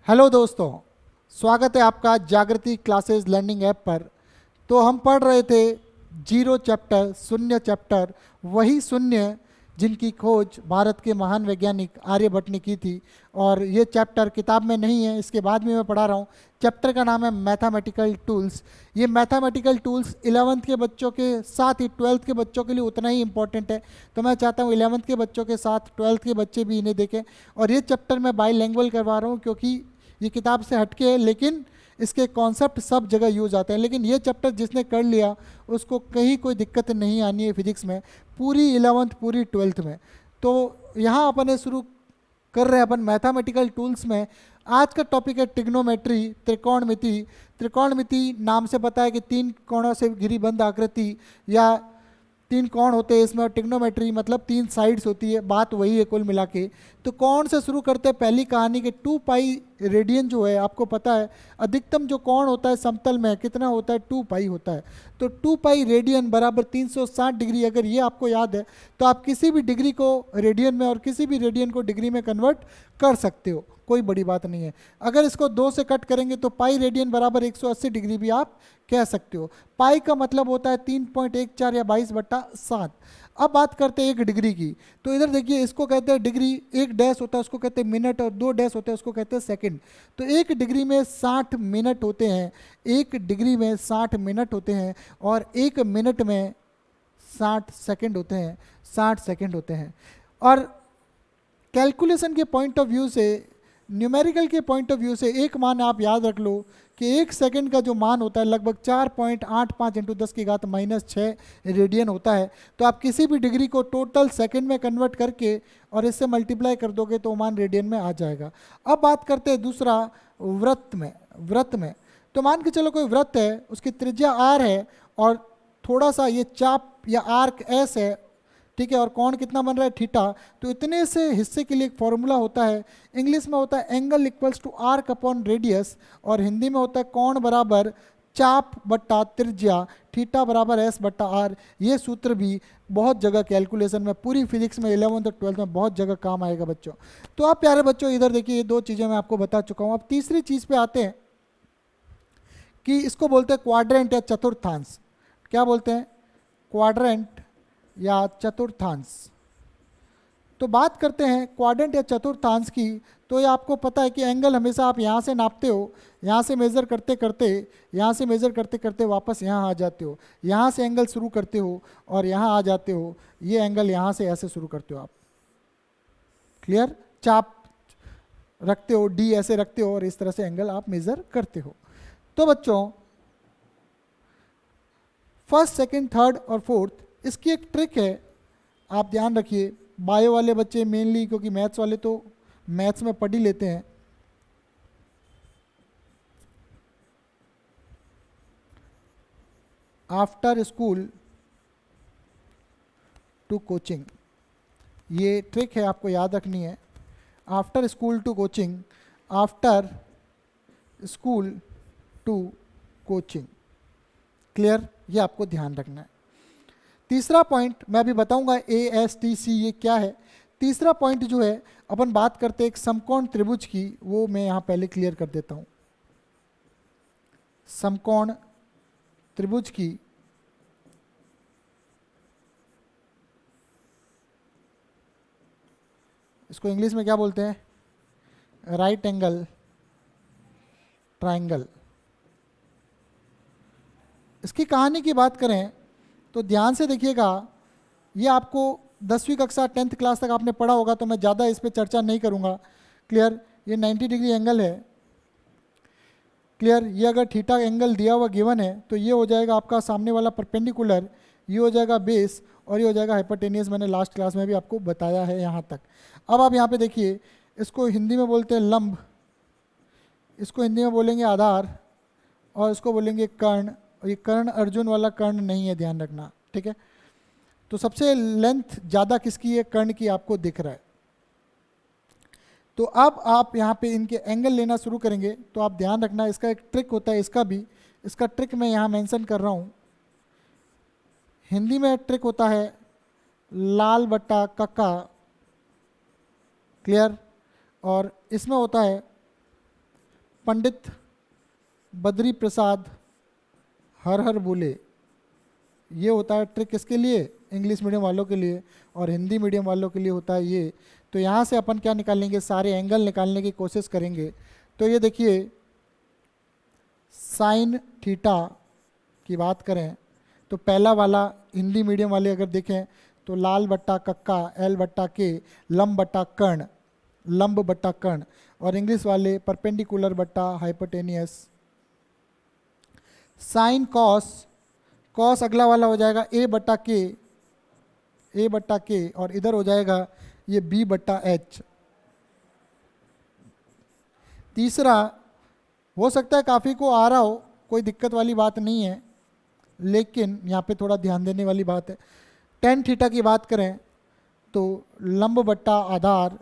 Hello दोस्तों, स्वागत है आपका जागृति क्लासेस लर्निंग ऐप पर। तो हम पढ़ रहे थे जीरो चैप्टर, शून्य चैप्टर, वही शून्य जिनकी खोज भारत के महान वैज्ञानिक आर्यभट्ट ने की थी। और ये चैप्टर किताब में नहीं है, इसके बाद में मैं पढ़ा रहा हूँ। चैप्टर का नाम है मैथमेटिकल टूल्स। ये मैथमेटिकल टूल्स 11th के बच्चों के साथ ही 12th के बच्चों के लिए उतना ही इंपॉर्टेंट है। तो मैं चाहता हूँ 11th के बच्चों के साथ 12th के बच्चे भी इन्हें देखें। और ये चैप्टर मैं बाईलैंग्वेज करवा रहा हूँ क्योंकि ये किताब से हटके है, लेकिन इसके कॉन्सेप्ट सब जगह यूज आते हैं। लेकिन ये चैप्टर जिसने कर लिया उसको कहीं कोई दिक्कत नहीं आनी है फिजिक्स में, पूरी 11th पूरी 12th में। तो यहाँ अपन शुरू कर रहे हैं अपन मैथमेटिकल टूल्स में। आज का टॉपिक है ट्रिग्नोमेट्री, त्रिकोणमिति। त्रिकोणमिति नाम से पता है कि तीन कोणों से घिरी बंद आकृति या तीन कोण होते हैं इसमें। और ट्रिग्नोमेट्री मतलब तीन साइड्स होती है, बात वही है कुल मिला के। तो कोण से शुरू करते हैं पहली कहानी के 2 पाई रेडियन जो है, आपको पता है अधिकतम जो कोण होता है समतल में कितना होता है, 2 पाई होता है। तो 2 पाई रेडियन बराबर 360 डिग्री। अगर ये आपको याद है तो आप किसी भी डिग्री को रेडियन में और किसी भी रेडियन को डिग्री में कन्वर्ट कर सकते हो, कोई बड़ी बात नहीं है। अगर इसको 2 से कट करेंगे तो पाई रेडियन बराबर 180 डिग्री भी आप कह सकते हो। पाई का मतलब होता है 3.14 या 22/7। अब बात करते हैं एक डिग्री की। तो इधर देखिए, इसको कहते हैं डिग्री, एक डैश होता है उसको कहते हैं मिनट, और 2 डैश होते हैं उसको कहते हैं सेकंड। तो एक डिग्री में 60 मिनट होते हैं, एक डिग्री में 60 मिनट होते हैं, और एक मिनट में 60 सेकंड होते हैं, 60 सेकंड होते हैं। और कैलकुलेशन के पॉइंट ऑफ व्यू से, न्यूमेरिकल के पॉइंट ऑफ व्यू से एक मान आप याद रख लो कि एक सेकंड का जो मान होता है लगभग 4.85 इंटू 10⁻⁶ रेडियन होता है। तो आप किसी भी डिग्री को टोटल सेकंड में कन्वर्ट करके और इससे मल्टीप्लाई कर दोगे तो मान रेडियन में आ जाएगा। अब बात करते हैं दूसरा, वृत्त में। वृत्त में तो मान के चलो कोई वृत्त है, उसकी त्रिज्या आर है और थोड़ा सा ये चाप या आर्क एस है, ठीक है, और कोण कितना बन रहा है, थीटा। तो इतने से हिस्से के लिए एक फॉर्मूला होता है, इंग्लिश में होता है angle equals to arc upon radius, और हिंदी में होता है कोण बराबर चाप बट्टा त्रिज्या, थीटा बराबर एस बट्टा आर। ये सूत्र भी बहुत जगह कैलकुलेशन में, पूरी फिजिक्स में 11th और 12th में बहुत जगह काम आएगा बच्चों। तो आप प्यारे बच्चों इधर देखिए, ये 2 चीज़ें मैं आपको बता चुका हूँ। अब तीसरी चीज़ पे आते हैं कि इसको बोलते हैं क्वाड्रेंट या चतुर्थांश। क्या बोलते हैं? क्वाड्रेंट या चतुर्थांश। तो बात करते हैं क्वाड्रेंट या चतुर्थांश की। तो ये आपको पता है कि एंगल हमेशा आप यहाँ से नापते हो, यहाँ से मेज़र करते करते, यहाँ से मेज़र करते करते वापस यहाँ आ जाते हो, यहाँ से एंगल शुरू करते हो और यहाँ आ जाते हो। ये एंगल यहाँ से ऐसे शुरू करते हो आप, क्लियर? चाप रखते हो, डी ऐसे रखते हो और इस तरह से एंगल आप मेज़र करते हो। तो बच्चों फर्स्ट, सेकंड, थर्ड और फोर्थ, इसकी एक ट्रिक है, आप ध्यान रखिए। बायो वाले बच्चे मेनली, क्योंकि मैथ्स वाले तो मैथ्स में पढ़ ही लेते हैं। आफ्टर स्कूल टू कोचिंग, ये ट्रिक है, आपको याद रखनी है। After school to coaching, after school to coaching, clear? ये आपको ध्यान रखना है। तीसरा पॉइंट मैं अभी बताऊंगा, ASTC ये क्या है। तीसरा पॉइंट जो है, अपन बात करते हैं एक समकोण त्रिभुज की, वो मैं यहां पहले क्लियर कर देता हूं। समकोण त्रिभुज की इसको इंग्लिश में क्या बोलते हैं? Right angle triangle. इसकी कहानी की बात करें तो ध्यान से देखिएगा, ये आपको 10वीं कक्षा 10th क्लास तक आपने पढ़ा होगा, तो मैं ज़्यादा इस पर चर्चा नहीं करूँगा, क्लियर? ये 90 डिग्री एंगल है, क्लियर? ये अगर थीटा एंगल दिया हुआ गिवन है तो ये हो जाएगा आपका सामने वाला परपेंडिकुलर, ये हो जाएगा बेस, और ये हो जाएगा हाइपोटेनियस। मैंने लास्ट क्लास में भी आपको बताया है यहाँ तक। अब आप यहाँ पे देखिए, इसको हिंदी में बोलते हैं लंब, इसको हिंदी में बोलेंगे आधार, और इसको बोलेंगे कर्ण। और ये कर्ण अर्जुन वाला कर्ण नहीं है, ध्यान रखना, ठीक है? तो सबसे लेंथ ज़्यादा किसकी है? कर्ण की, आपको दिख रहा है। तो अब आप यहाँ पे इनके एंगल लेना शुरू करेंगे तो आप ध्यान रखना, इसका एक ट्रिक होता है, इसका भी, इसका ट्रिक मैं यहाँ मेंशन कर रहा हूँ। हिंदी में ट्रिक होता है लाल बट्टा कक्का, क्लियर? और इसमें होता है पंडित बद्री प्रसाद हर हर बोले, ये होता है ट्रिक किसके लिए, इंग्लिश मीडियम वालों के लिए, और हिंदी मीडियम वालों के लिए होता है ये। तो यहाँ से अपन क्या निकालेंगे, सारे एंगल निकालने की कोशिश करेंगे। तो ये देखिए साइन थीटा की बात करें तो पहला वाला हिंदी मीडियम वाले अगर देखें तो लाल बट्टा कक्का, एल बट्टा के, लंब बट्टा कर्ण, लंब बट्टा कर्ण, और इंग्लिश वाले परपेंडिकुलर बट्टा हाइपोटेनियस। साइन कॉस, कॉस अगला वाला हो जाएगा ए बट्टा के, ए बट्टा के, और इधर हो जाएगा ये बी बट्टा एच। तीसरा हो सकता है काफ़ी को आ रहा हो, कोई दिक्कत वाली बात नहीं है, लेकिन यहाँ पे थोड़ा ध्यान देने वाली बात है। टेन थीटा की बात करें तो लंब बट्टा आधार,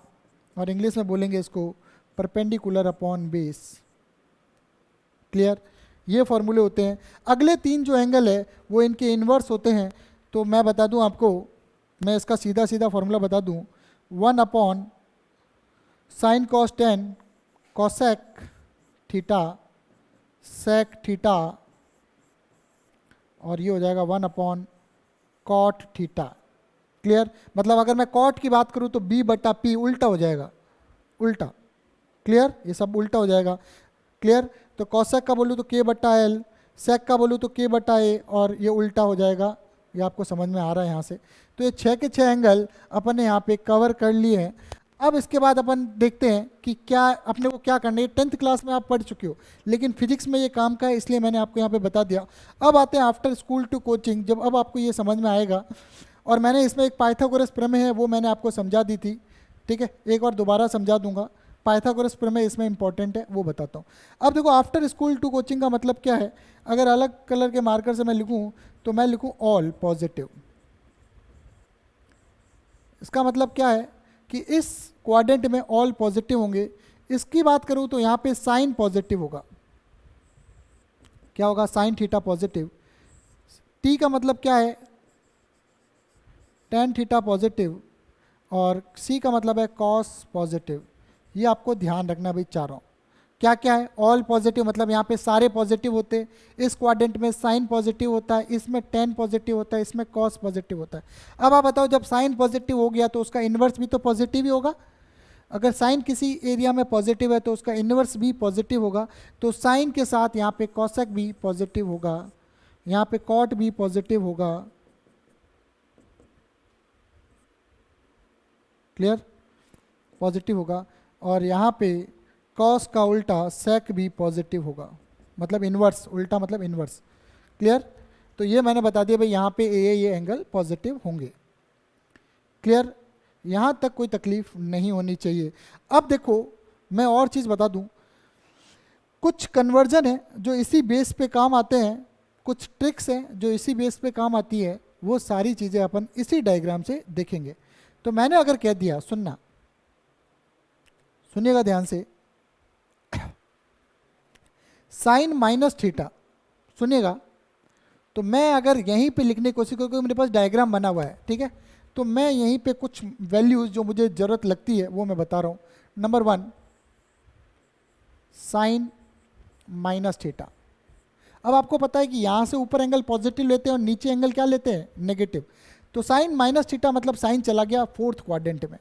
और इंग्लिश में बोलेंगे इसको परपेंडिकुलर अपॉन बेस। क्लियर, ये फॉर्मूले होते हैं। अगले तीन जो एंगल है वो इनके इन्वर्स होते हैं। तो मैं बता दूं आपको, मैं इसका सीधा सीधा फॉर्मूला बता दूं, 1 upon sine cos 10 cosec theta sec theta, और ये हो जाएगा 1 अपॉन कॉट थीटा। क्लियर, मतलब अगर मैं कॉट की बात करूं तो b बट्टा पी उल्टा हो जाएगा, उल्टा। क्लियर, ये सब उल्टा हो जाएगा। क्लियर, तो कॉसेक का बोलूँ तो k बट्टा एल, सेक का बोलूँ तो k बट्टा ए, और ये उल्टा हो जाएगा। ये आपको समझ में आ रहा है यहाँ से। तो ये 6 के 6 एंगल अपन ने यहाँ पे कवर कर लिए हैं। अब इसके बाद अपन देखते हैं कि क्या अपने को क्या करना है। 10th क्लास में आप पढ़ चुके हो, लेकिन फिजिक्स में ये काम का है, इसलिए मैंने आपको यहाँ पे बता दिया। अब आते हैं आफ्टर स्कूल टू कोचिंग, जब अब आपको ये समझ में आएगा। और मैंने इसमें एक पाइथागोरस प्रमेय है, वो मैंने आपको समझा दी थी, ठीक है, एक बार दोबारा समझा दूंगा। पाइथागोरस प्रमेय इसमें इंपॉर्टेंट है, वो बताता हूँ। अब देखो आफ्टर स्कूल टू कोचिंग का मतलब क्या है। अगर अलग कलर के मार्कर से मैं लिखूँ तो मैं लिखूँ ऑल पॉजिटिव। इसका मतलब क्या है कि इस क्वाड्रेंट में ऑल पॉजिटिव होंगे। इसकी बात करूं तो यहाँ पे साइन पॉजिटिव होगा। क्या होगा, साइन थीटा पॉजिटिव। टी का मतलब क्या है, टेन थीटा पॉजिटिव, और सी का मतलब है कॉस पॉजिटिव। ये आपको ध्यान रखना भाई, चारों क्या क्या है, ऑल पॉजिटिव मतलब यहाँ पे सारे पॉजिटिव होते हैं। इस क्वाड्रेंट में साइन पॉजिटिव होता है, इसमें टेन पॉजिटिव होता है, इसमें कॉस पॉजिटिव होता है। अब आप बताओ, जब साइन पॉजिटिव हो गया तो उसका इन्वर्स भी तो पॉजिटिव ही होगा। अगर साइन किसी एरिया में पॉजिटिव है तो उसका इन्वर्स भी पॉजिटिव होगा। तो साइन के साथ यहाँ पे कॉसेक भी पॉजिटिव होगा, यहाँ पे कॉट भी पॉजिटिव होगा। क्लियर, पॉजिटिव होगा। और यहाँ पे कॉस का उल्टा सेक भी पॉजिटिव होगा, मतलब इन्वर्स, उल्टा मतलब इन्वर्स। क्लियर, तो ये मैंने बता दिया भाई, यहाँ पे ये एंगल पॉजिटिव होंगे। क्लियर, यहाँ तक कोई तकलीफ नहीं होनी चाहिए। अब देखो मैं और चीज़ बता दूँ, कुछ कन्वर्जन है जो इसी बेस पे काम आते हैं, कुछ ट्रिक्स हैं जो इसी बेस पे काम आती है। वो सारी चीज़ें अपन इसी डायग्राम से देखेंगे। तो मैंने अगर कह दिया, सुनना, सुनिएगा ध्यान से, साइन माइनस थीटा, सुनिएगा। तो मैं अगर यहीं पे लिखने की कोशिश करूँ, क्योंकि मेरे पास डायग्राम बना हुआ है, ठीक है, तो मैं यहीं पे कुछ वैल्यूज जो मुझे ज़रूरत लगती है वो मैं बता रहा हूँ। Number 1 sine minus theta. अब आपको पता है कि यहाँ से ऊपर एंगल पॉजिटिव लेते हैं और नीचे एंगल क्या लेते हैं, नेगेटिव। तो साइन माइनस थीटा मतलब साइन चला गया फोर्थ क्वाड्रेंट में।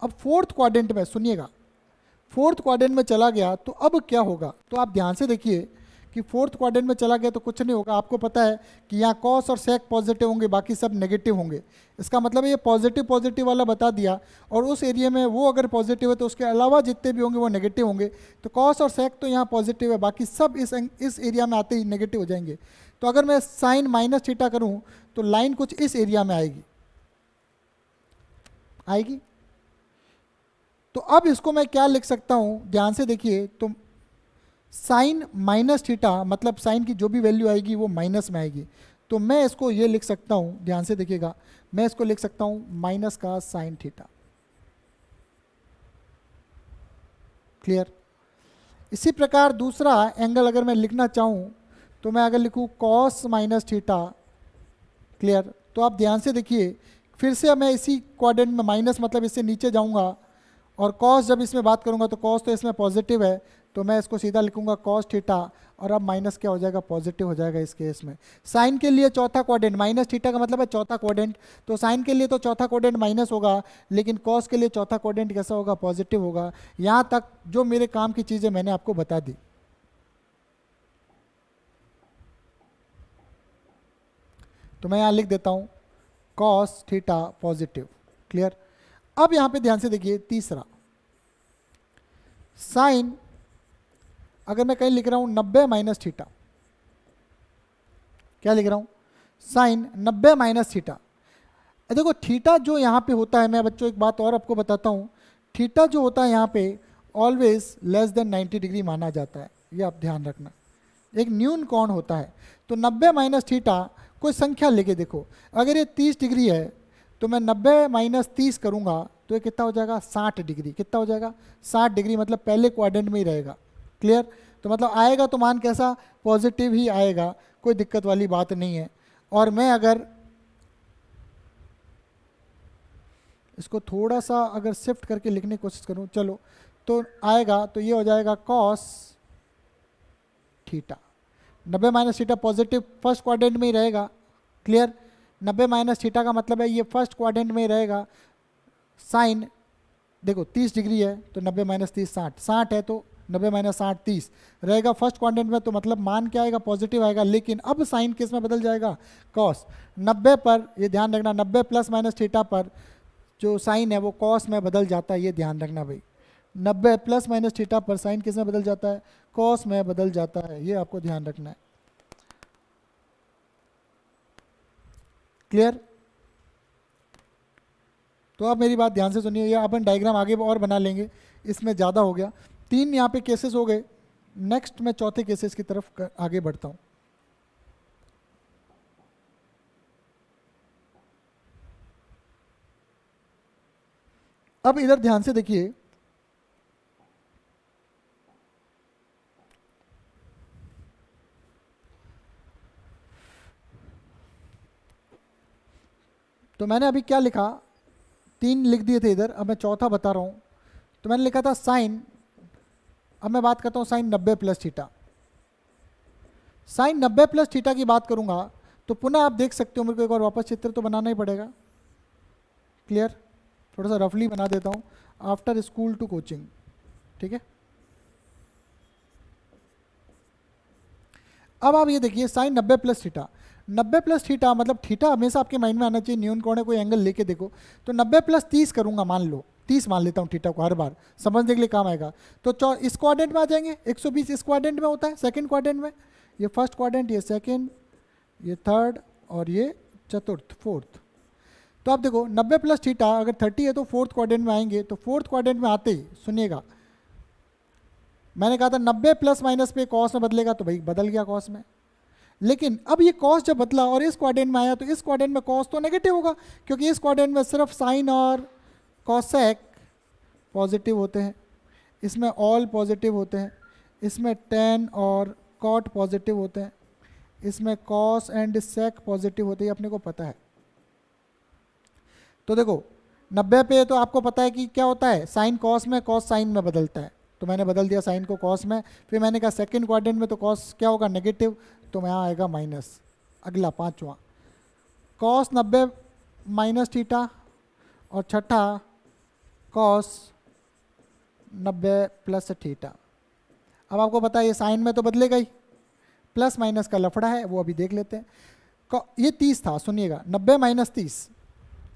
अब फोर्थ क्वाड्रेंट में, सुनिएगा, फोर्थ क्वाड्रेंट में चला गया तो अब क्या होगा। तो आप ध्यान से देखिए कि फोर्थ क्वाड्रेंट में चला गया तो कुछ नहीं होगा। आपको पता है कि यहाँ कॉस और सेक पॉजिटिव होंगे, बाकी सब नेगेटिव होंगे। इसका मतलब ये पॉजिटिव पॉजिटिव वाला बता दिया, और उस एरिया में वो अगर पॉजिटिव है तो उसके अलावा जितने भी होंगे वो नेगेटिव होंगे। तो कॉस और सेक तो यहाँ पॉजिटिव है, बाकी सब इस एरिया में आते ही नेगेटिव हो जाएंगे। तो अगर मैं साइन माइनस थीटा करूँ तो लाइन कुछ इस एरिया में आएगी। तो अब इसको मैं क्या लिख सकता हूँ, ध्यान से देखिए। तो साइन माइनस थीटा मतलब साइन की जो भी वैल्यू आएगी वो माइनस में आएगी। तो मैं इसको ये लिख सकता हूँ, ध्यान से देखिएगा, मैं इसको लिख सकता हूँ माइनस का साइन थीटा। क्लियर, इसी प्रकार दूसरा एंगल अगर मैं लिखना चाहूँ तो मैं अगर लिखूँ कॉस माइनस थीटा। क्लियर, तो आप ध्यान से देखिए, फिर से मैं इसी क्वाड्रेंट में माइनस मतलब इससे नीचे जाऊँगा, और कॉस जब इसमें बात करूंगा तो कॉस तो इसमें पॉजिटिव है, तो मैं इसको सीधा लिखूंगा कॉस थीटा, और अब माइनस क्या हो जाएगा, पॉजिटिव हो जाएगा इस केस में। साइन के लिए चौथा क्वाड्रेंट, माइनस थीटा का मतलब है चौथा क्वाड्रेंट, तो साइन के लिए तो चौथा क्वाड्रेंट माइनस होगा, लेकिन कॉस के लिए चौथा क्वाड्रेंट कैसा होगा, पॉजिटिव होगा। यहाँ तक जो मेरे काम की चीज़ें मैंने आपको बता दी। तो मैं यहाँ लिख देता हूँ कॉस थीटा पॉजिटिव, क्लियर। अब यहाँ पे ध्यान से देखिए तीसरा, साइन अगर मैं कहीं लिख रहा हूँ 90 माइनस थीटा, क्या लिख रहा हूँ, साइन 90 माइनस थीटा। देखो थीटा जो यहाँ पे होता है, मैं बच्चों एक बात और आपको बताता हूँ, थीटा जो होता है यहाँ पे ऑलवेज लेस देन 90 डिग्री माना जाता है, ये आप ध्यान रखना, एक न्यून कोण होता है। तो 90 माइनस थीटा कोई संख्या लेके देखो, अगर ये 30 डिग्री है तो मैं 90 माइनस 30 करूँगा तो ये कितना हो जाएगा, 60 डिग्री। कितना हो जाएगा, 60 डिग्री, मतलब पहले क्वाड्रेंट में ही रहेगा, क्लियर। तो मतलब आएगा तो मान कैसा, पॉजिटिव ही आएगा, कोई दिक्कत वाली बात नहीं है। और मैं अगर इसको थोड़ा सा अगर शिफ्ट करके लिखने की कोशिश करूं, चलो तो आएगा, तो ये हो जाएगा cos theta. 90 minus theta positive first quadrant में ही रहेगा, क्लियर। 90 माइनस थीटा का मतलब है ये फर्स्ट क्वाड्रेंट में ही रहेगा। साइन देखो 30 डिग्री है तो 90 माइनस 30 60, 60 है तो 90 माइनस 60 30 रहेगा फर्स्ट क्वाड्रेंट में, तो मतलब मान क्या आएगा, पॉजिटिव आएगा। लेकिन अब साइन किस में बदल जाएगा, कॉस। 90 पर, ये ध्यान रखना, 90 प्लस माइनस थीटा पर जो साइन है वो कॉस में बदल जाता है, ये ध्यान रखना भाई। 90 प्लस माइनस थीटा पर साइन किस में बदल जाता है, कॉस में बदल जाता है, ये आपको ध्यान रखना है, क्लियर। तो आप मेरी बात ध्यान से सुनिए, ये अपन डायग्राम आगे और बना लेंगे, इसमें ज़्यादा हो गया। 3 यहाँ पे केसेस हो गए, नेक्स्ट मैं चौथे केसेस की तरफ आगे बढ़ता हूँ। अब इधर ध्यान से देखिए, तो मैंने अभी क्या लिखा, 3 लिख दिए थे इधर, अब मैं चौथा बता रहा हूँ। तो मैंने लिखा था साइन, अब मैं बात करता हूँ sine 90 plus theta. Sine 90 plus theta की बात करूँगा तो पुनः आप देख सकते हो, मेरे को एक और वापस चित्र तो बनाना ही पड़ेगा, क्लियर। थोड़ा सा रफली बना देता हूँ, आफ्टर स्कूल टू कोचिंग, ठीक है। अब आप ये देखिए sine 90 plus theta, 90 plus theta मतलब थीटा हमेशा आपके माइंड में आना चाहिए, न्यून कोण है, कोई एंगल लेके देखो। तो 90 प्लस 30 करूंगा, मान लो 30 मान लेता हूँ थीटा को, हर बार समझने के लिए काम आएगा। तो इस क्वाड्रेंट में आ जाएंगे, 120 इस क्वाड्रेंट में होता है, सेकंड क्वाड्रेंट में, ये फर्स्ट क्वाड्रेंट, ये सेकंड, ये थर्ड, और ये चतुर्थ फोर्थ। तो आप देखो 90 प्लस थीटा अगर 30 है तो फोर्थ क्वाड्रेंट में आएंगे। तो फोर्थ क्वाड्रेंट में आते ही सुनिएगा, मैंने कहा था 90 प्लस माइनस पे कॉस में बदलेगा, तो भाई बदल गया कॉस में। लेकिन अब ये कॉस जब बदला और इस क्वाड्रेंट में आया, तो इस क्वाड्रेंट में कॉस तो नेगेटिव होगा, क्योंकि इस क्वाड्रेंट में सिर्फ साइन और कॉसेक पॉजिटिव होते हैं, इसमें ऑल पॉजिटिव होते हैं, इसमें टेन और कॉट पॉजिटिव होते हैं, इसमें कॉस एंड सेक पॉजिटिव होते हैं, अपने को पता है। तो देखो 90 पे तो आपको पता है कि क्या होता है, साइन कॉस में, कॉस साइन में बदलता है, तो मैंने बदल दिया साइन को कॉस में। फिर मैंने कहा सेकंड क्वाड्रेंट में तो कॉस क्या होगा, नेगेटिव, तो यहाँ आएगा माइनस। अगला पांचवा, कॉस 90 माइनस थीटा, और छठा कॉस 90 प्लस थीटा। अब आपको पता है ये साइन में तो बदलेगा ही, प्लस माइनस का लफड़ा है, वो अभी देख लेते हैं। ये 30 था, सुनिएगा 90 माइनस 30,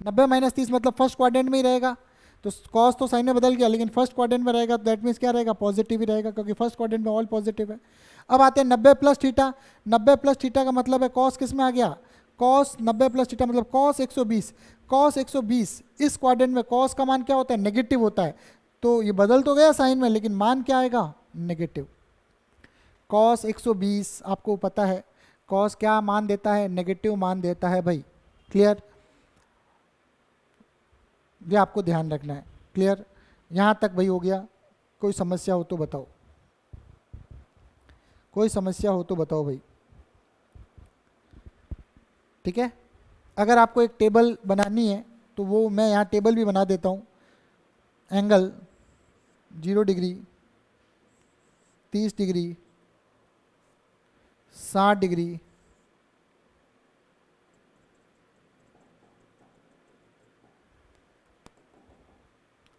90 माइनस 30 मतलब फर्स्ट क्वाड्रेंट में ही रहेगा। तो कॉस तो साइन में बदल गया, लेकिन फर्स्ट क्वाड्रेंट में रहेगा, तो दैट मीन्स क्या रहेगा, पॉजिटिव ही रहेगा, क्योंकि फर्स्ट क्वाड्रेंट में ऑल पॉजिटिव है। अब आते हैं 90 प्लस थीटा, 90 प्लस थीटा का मतलब है कॉस किस में आ गया, कॉस 90 प्लस थीटा मतलब कॉस 120, कॉस 120 इस क्वाड्रेंट में कॉस का मान क्या होता है, नेगेटिव होता है। तो ये बदल तो गया साइन में, लेकिन मान क्या आएगा, नेगेटिव। कॉस 120 आपको पता है कॉस क्या मान देता है, नेगेटिव मान देता है भाई, क्लियर। ये आपको ध्यान रखना है, क्लियर। यहाँ तक भाई हो गया, कोई समस्या हो तो बताओ, कोई समस्या हो तो बताओ भाई, ठीक है। अगर आपको एक टेबल बनानी है तो वो मैं यहाँ टेबल भी बना देता हूँ। एंगल 0 डिग्री 30 डिग्री, 60 डिग्री,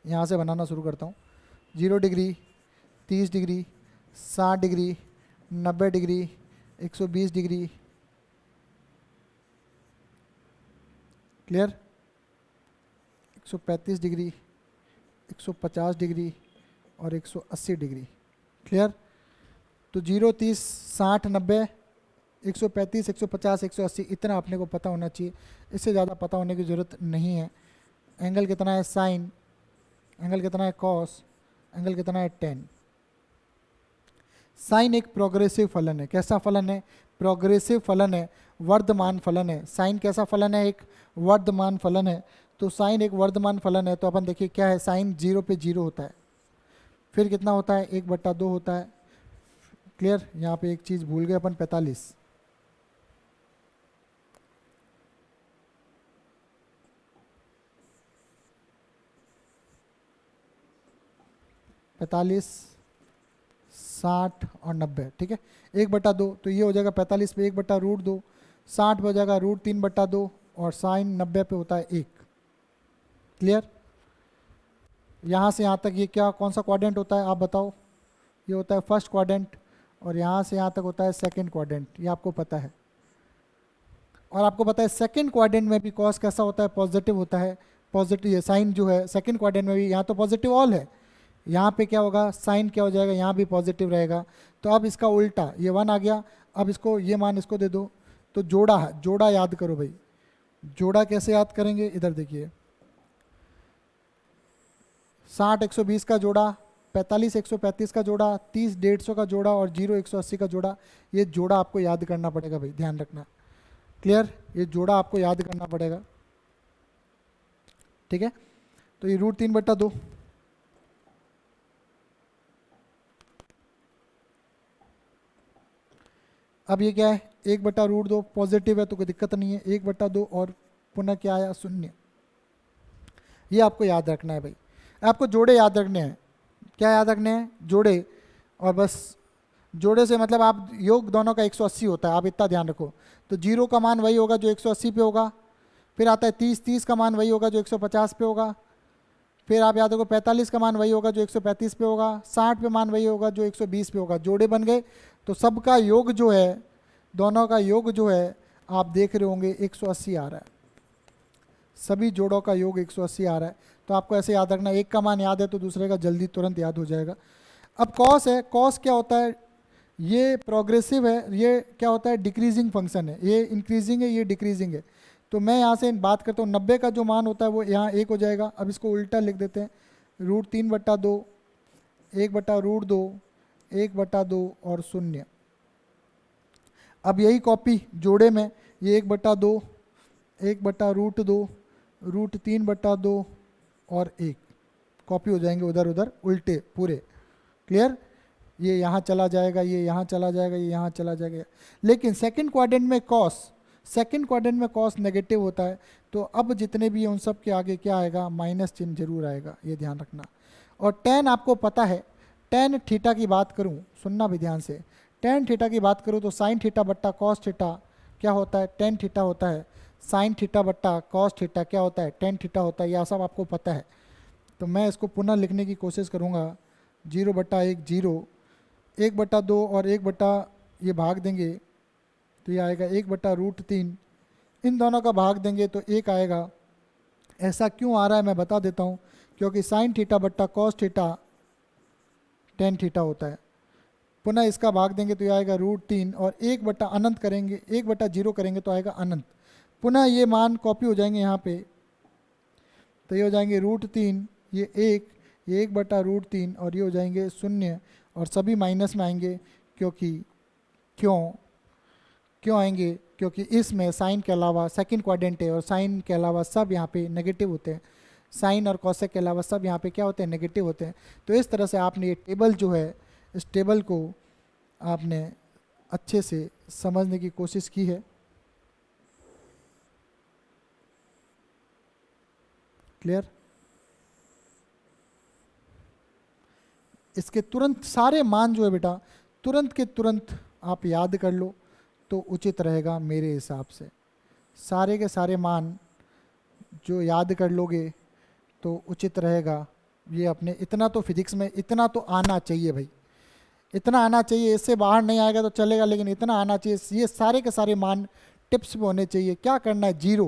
यहाँ से बनाना शुरू करता हूँ। 0 degree, 30 degree, 60 degree, 90 degree, 120 degree. Clear? 135 degree, 150 degree और 180 डिग्री। क्लियर? तो 0, 30, 60, 90, 135, 150, 180 इतना अपने को पता होना चाहिए, इससे ज़्यादा पता होने की ज़रूरत नहीं है। एंगल कितना है साइन, एंगल कितना है कॉस, एंगल कितना है टेन। साइन एक प्रोग्रेसिव फलन है। कैसा फलन है? प्रोग्रेसिव फलन है, वर्धमान फलन है। साइन कैसा फलन है? एक वर्धमान फलन है। तो साइन एक वर्धमान फलन है, तो अपन देखिए क्या है, साइन 0 पे 0 होता है, फिर कितना होता है 1/2 होता है। क्लियर? यहाँ पे एक चीज़ भूल गए अपन, 45। 45, 60 और 90। ठीक है, 1/2, तो ये हो जाएगा 45 पे 1/√2, 60 पे हो जाएगा √3/2 और साइन 90 पे होता है 1। क्लियर? यहाँ से यहाँ तक ये क्या, कौन सा क्वाड्रेंट होता है आप बताओ? ये होता है फर्स्ट क्वाड्रेंट, और यहाँ से यहाँ तक होता है सेकंड क्वाड्रेंट, ये आपको पता है। और आपको पता है सेकंड क्वाड्रेंट में भी कॉस कैसा होता है? पॉजिटिव होता है। पॉजिटिव ये साइन जो है सेकंड क्वाड्रेंट में भी, यहाँ तो पॉजिटिव ऑल है, यहाँ पे क्या होगा, साइन क्या हो जाएगा, यहाँ भी पॉजिटिव रहेगा। तो अब इसका उल्टा, ये 1 आ गया, अब इसको ये मान इसको दे दो, तो जोड़ा है, जोड़ा याद करो भाई। जोड़ा कैसे याद करेंगे? इधर देखिए, 60 120 का जोड़ा, 45 135 का जोड़ा, 30 150 का जोड़ा और 0 180 का जोड़ा। ये जोड़ा आपको याद करना पड़ेगा भाई, ध्यान रखना। क्लियर? ये जोड़ा आपको याद करना पड़ेगा। ठीक है, तो ये √3/2, अब ये क्या है 1/√2, पॉजिटिव है तो कोई दिक्कत नहीं है, 1/2 और पुनः क्या आया 0। ये आपको याद रखना है भाई, आपको जोड़े याद रखने हैं। क्या याद रखने हैं? जोड़े। और बस जोड़े से मतलब आप योग दोनों का 180 होता है, आप इतना ध्यान रखो। तो 0 का मान वही होगा जो 180 पे होगा, फिर आता है 30, 30 का मान वही होगा जो 150 पे होगा, फिर आप याद रखो 45 का मान वही होगा जो 135 पे होगा, 60 पे मान वही होगा जो 120 पे होगा। जोड़े बन गए, तो सबका योग जो है, दोनों का योग जो है आप देख रहे होंगे 180 आ रहा है। सभी जोड़ों का योग 180 आ रहा है। तो आपको ऐसे याद रखना, एक का मान याद है तो दूसरे का जल्दी तुरंत याद हो जाएगा। अब कॉस है, कॉस क्या होता है? ये प्रोग्रेसिव है, ये क्या होता है? डिक्रीजिंग फंक्शन है। ये इंक्रीजिंग है, ये डिक्रीजिंग है। तो मैं यहाँ से बात करता हूँ, 90 का जो मान होता है वो यहाँ 1 हो जाएगा। अब इसको उल्टा लिख देते हैं, √3/2, 1/√2, 1/2 और 0। अब यही कॉपी जोड़े में, ये 1/2, 1/√2, √3/2 और 1 कॉपी हो जाएंगे उधर उधर उल्टे पूरे। क्लियर? ये यहाँ चला जाएगा, ये यहाँ चला जाएगा, ये यहाँ चला जाएगा। लेकिन सेकंड क्वाड्रेंट में कॉस, सेकंड क्वाड्रेंट में कॉस नेगेटिव होता है, तो अब जितने भी उन सब के आगे क्या आएगा? माइनस चिन्ह जरूर आएगा, ये ध्यान रखना। और टेन आपको पता है, टेन थीटा की बात करूँ, सुनना भी ध्यान से, टेन थीटा की बात करूँ तो साइन थीटा बट्टा कॉस थीटा क्या होता है? टेन थीटा होता है। साइन थीटा बट्टा कॉस थीटा क्या होता है? टेन थीटा होता है। यह सब आपको पता है। तो मैं इसको पुनः लिखने की कोशिश करूँगा, 0/1 0, 1/2 और 1 ये भाग देंगे तो ये आएगा 1/√3। इन दोनों का भाग देंगे तो 1 आएगा। ऐसा क्यों आ रहा है मैं बता देता हूँ, क्योंकि साइन थीटा बट्टा कॉस थीटा टेन थीटा होता है। पुनः इसका भाग देंगे तो ये आएगा √3 और 1/अनंत करेंगे, 1/0 करेंगे तो आएगा अनंत। पुनः ये मान कॉपी हो जाएंगे यहाँ पे, तो ये हो जाएंगे √3, ये 1, ये 1/√3 और ये हो जाएंगे 0 और सभी माइनस में आएंगे। क्योंकि क्यों आएंगे? क्योंकि इसमें साइन के अलावा सेकंड क्वाड्रेंट है और साइन के अलावा सब यहाँ पे नेगेटिव होते हैं। साइन और कॉसेक के अलावा सब यहाँ पे क्या होते हैं? नेगेटिव होते हैं। तो इस तरह से आपने ये टेबल जो है, इस टेबल को आपने अच्छे से समझने की कोशिश की है। क्लियर? इसके तुरंत सारे मान जो है बेटा तुरंत के तुरंत आप याद कर लो तो उचित रहेगा मेरे हिसाब से। सारे के सारे मान जो याद कर लोगे तो उचित रहेगा। ये अपने इतना तो फिजिक्स में इतना तो आना चाहिए भाई, इतना आना चाहिए, इससे बाहर नहीं आएगा तो चलेगा लेकिन इतना आना चाहिए। ये सारे के सारे मान टिप्स में होने चाहिए। क्या करना है, जीरो,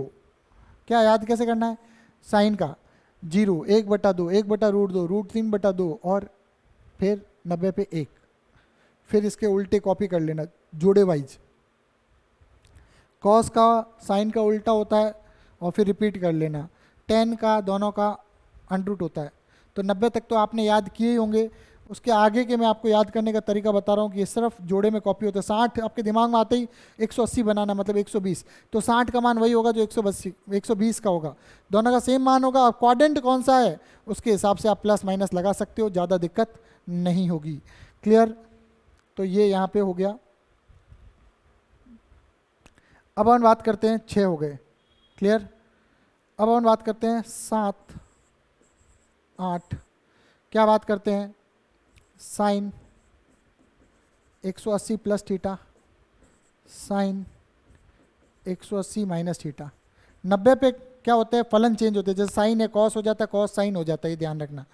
क्या याद कैसे करना है, साइन का जीरो, 1/2, 1/√2, √3/2 और फिर 90 पे 1, फिर इसके उल्टे कॉपी कर लेना जोड़े वाइज। कॉस का साइन का उल्टा होता है और फिर रिपीट कर लेना। टेन का दोनों का अंडरूट होता है। तो 90 तक तो आपने याद किए ही होंगे। उसके आगे के मैं आपको याद करने का तरीका बता रहा हूँ कि ये सिर्फ जोड़े में कॉपी होता है। 60 आपके दिमाग में आते ही 180 बनाना मतलब 120, तो 60 का मान वही होगा जो 120 का होगा, दोनों का सेम मान होगा। और क्वाड्रेंट कौन सा है उसके हिसाब से आप प्लस माइनस लगा सकते हो, ज़्यादा दिक्कत नहीं होगी। क्लियर, तो ये यहाँ पे हो गया। अब हम बात करते हैं 6 हो गए, क्लियर। अब हम बात करते हैं 7, 8, क्या बात करते हैं, sine 180 plus theta, sine 180 minus theta. 90 पे क्या होता है, फलन चेंज होते हैं, जैसे साइन है कॉस हो जाता है, कॉस साइन हो जाता है, ये ध्यान रखना।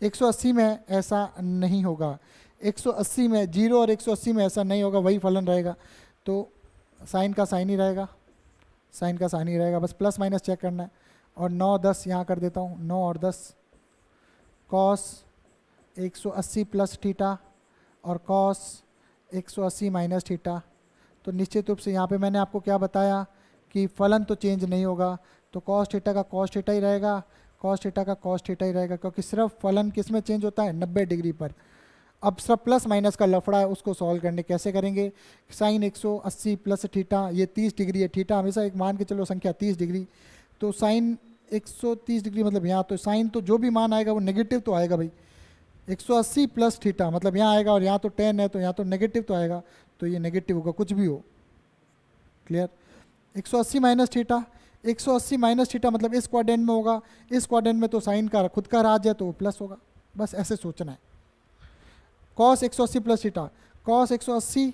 180 में ऐसा नहीं होगा, 180 में 0 और 180 में ऐसा नहीं होगा, वही फलन रहेगा। तो साइन का साइन ही रहेगा, साइन का साइन ही रहेगा, बस प्लस माइनस चेक करना है। और 9, 10 यहाँ कर देता हूँ, 9 और 10, कॉस 180 प्लस थीटा और कॉस 180 माइनस थीटा। तो निश्चित रूप से यहाँ पे मैंने आपको क्या बताया कि फलन तो चेंज नहीं होगा, तो कॉस थीटा का कॉस थीटा ही रहेगा, कॉस थीटा का कॉस थीटा ही रहेगा, क्योंकि सिर्फ फलन किस में चेंज होता है, 90 डिग्री पर। अब सब प्लस माइनस का लफड़ा है, उसको सॉल्व करने कैसे करेंगे। साइन 180 प्लस थीटा, ये 30 डिग्री है, थीटा हमेशा एक मान के चलो संख्या 30 डिग्री, तो साइन 130 डिग्री मतलब यहाँ तो साइन तो जो भी मान आएगा वो नेगेटिव तो आएगा भाई। 180 प्लस थीटा मतलब यहाँ आएगा, और यहाँ तो 10 है तो यहाँ तो नेगेटिव तो आएगा, तो ये नेगेटिव होगा कुछ भी हो। Clear, 180 minus theta, 180 minus theta मतलब इस क्वाड्रेंट में होगा, इस क्वाड्रेंट में तो साइन का खुद का राज है तो वो प्लस होगा, बस ऐसे सोचना है। Cos 180 plus theta, cos 180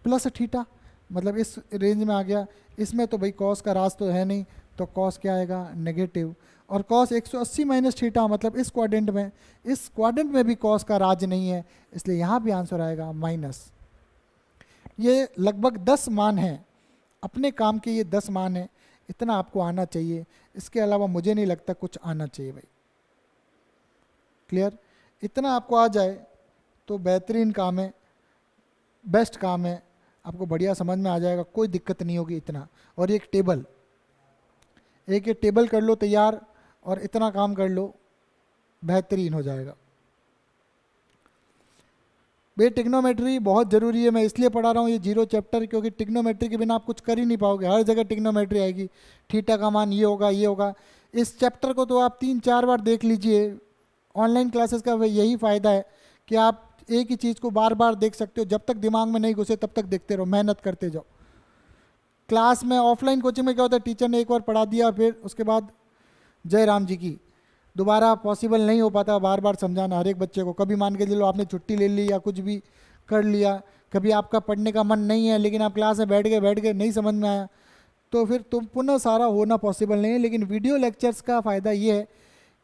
plus theta मतलब इस रेंज में आ गया, इसमें तो भाई कॉस का राज तो है नहीं, तो कॉस क्या आएगा, नेगेटिव। और कॉस 180 माइनस थीटा मतलब इस क्वाड्रेंट में भी कॉस का राज नहीं है, इसलिए यहाँ भी आंसर आएगा माइनस। ये लगभग 10 मान हैं, अपने काम के ये 10 मान हैं, इतना आपको आना चाहिए, इसके अलावा मुझे नहीं लगता कुछ आना चाहिए भाई। क्लियर, इतना आपको आ जाए तो बेहतरीन काम है, बेस्ट काम है, आपको बढ़िया समझ में आ जाएगा, कोई दिक्कत नहीं होगी इतना। और एक टेबल, एक ये टेबल कर लो तैयार और इतना काम कर लो, बेहतरीन हो जाएगा। बे टिग्नोमेट्री बहुत ज़रूरी है, मैं इसलिए पढ़ा रहा हूँ ये 0 चैप्टर, क्योंकि टिग्नोमेट्री के बिना आप कुछ कर ही नहीं पाओगे, हर जगह टिग्नोमेट्री आएगी, थीटा का मान ये होगा ये होगा। इस चैप्टर को तो आप 3-4 बार देख लीजिए, ऑनलाइन क्लासेस का यही फ़ायदा है कि आप एक ही चीज़ को बार बार देख सकते हो, जब तक दिमाग में नहीं घुसे तब तक देखते रहो, मेहनत करते जाओ। क्लास में ऑफलाइन कोचिंग में क्या होता है, टीचर ने एक बार पढ़ा दिया, फिर उसके बाद जय राम जी की, दोबारा पॉसिबल नहीं हो पाता बार बार समझाना हर एक बच्चे को। कभी मान के चलो आपने छुट्टी ले ली या कुछ भी कर लिया, कभी आपका पढ़ने का मन नहीं है लेकिन आप क्लास में बैठ गए नहीं समझ में आया, तो फिर तुम पुनः सारा होना पॉसिबल नहीं है। लेकिन वीडियो लेक्चर्स का फ़ायदा ये है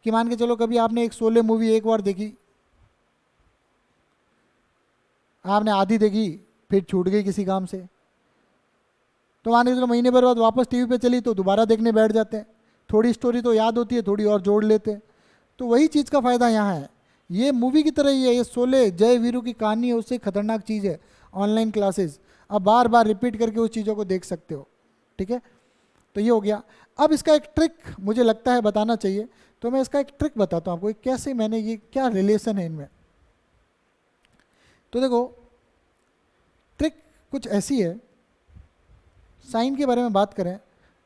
कि मान के चलो कभी आपने एक शोले मूवी एक बार देखी, आपने आधी देखी फिर छूट गई किसी काम से, तो मान के चलो महीने भर बाद वापस टीवी पे चली तो दोबारा देखने बैठ जाते हैं, थोड़ी स्टोरी तो याद होती है, थोड़ी और जोड़ लेते हैं। तो वही चीज़ का फ़ायदा यहाँ है, ये मूवी की तरह ही है, ये शोले जय वीरू की कहानी है, उससे खतरनाक चीज़ है ऑनलाइन क्लासेस, अब बार बार रिपीट करके उस चीज़ों को देख सकते हो। ठीक है, तो ये हो गया। अब इसका एक ट्रिक मुझे लगता है बताना चाहिए, तो मैं इसका एक ट्रिक बताता हूँ आपको, कैसे मैंने ये क्या रिलेशन है इनमें। तो देखो ट्रिक कुछ ऐसी है, साइन के बारे में बात करें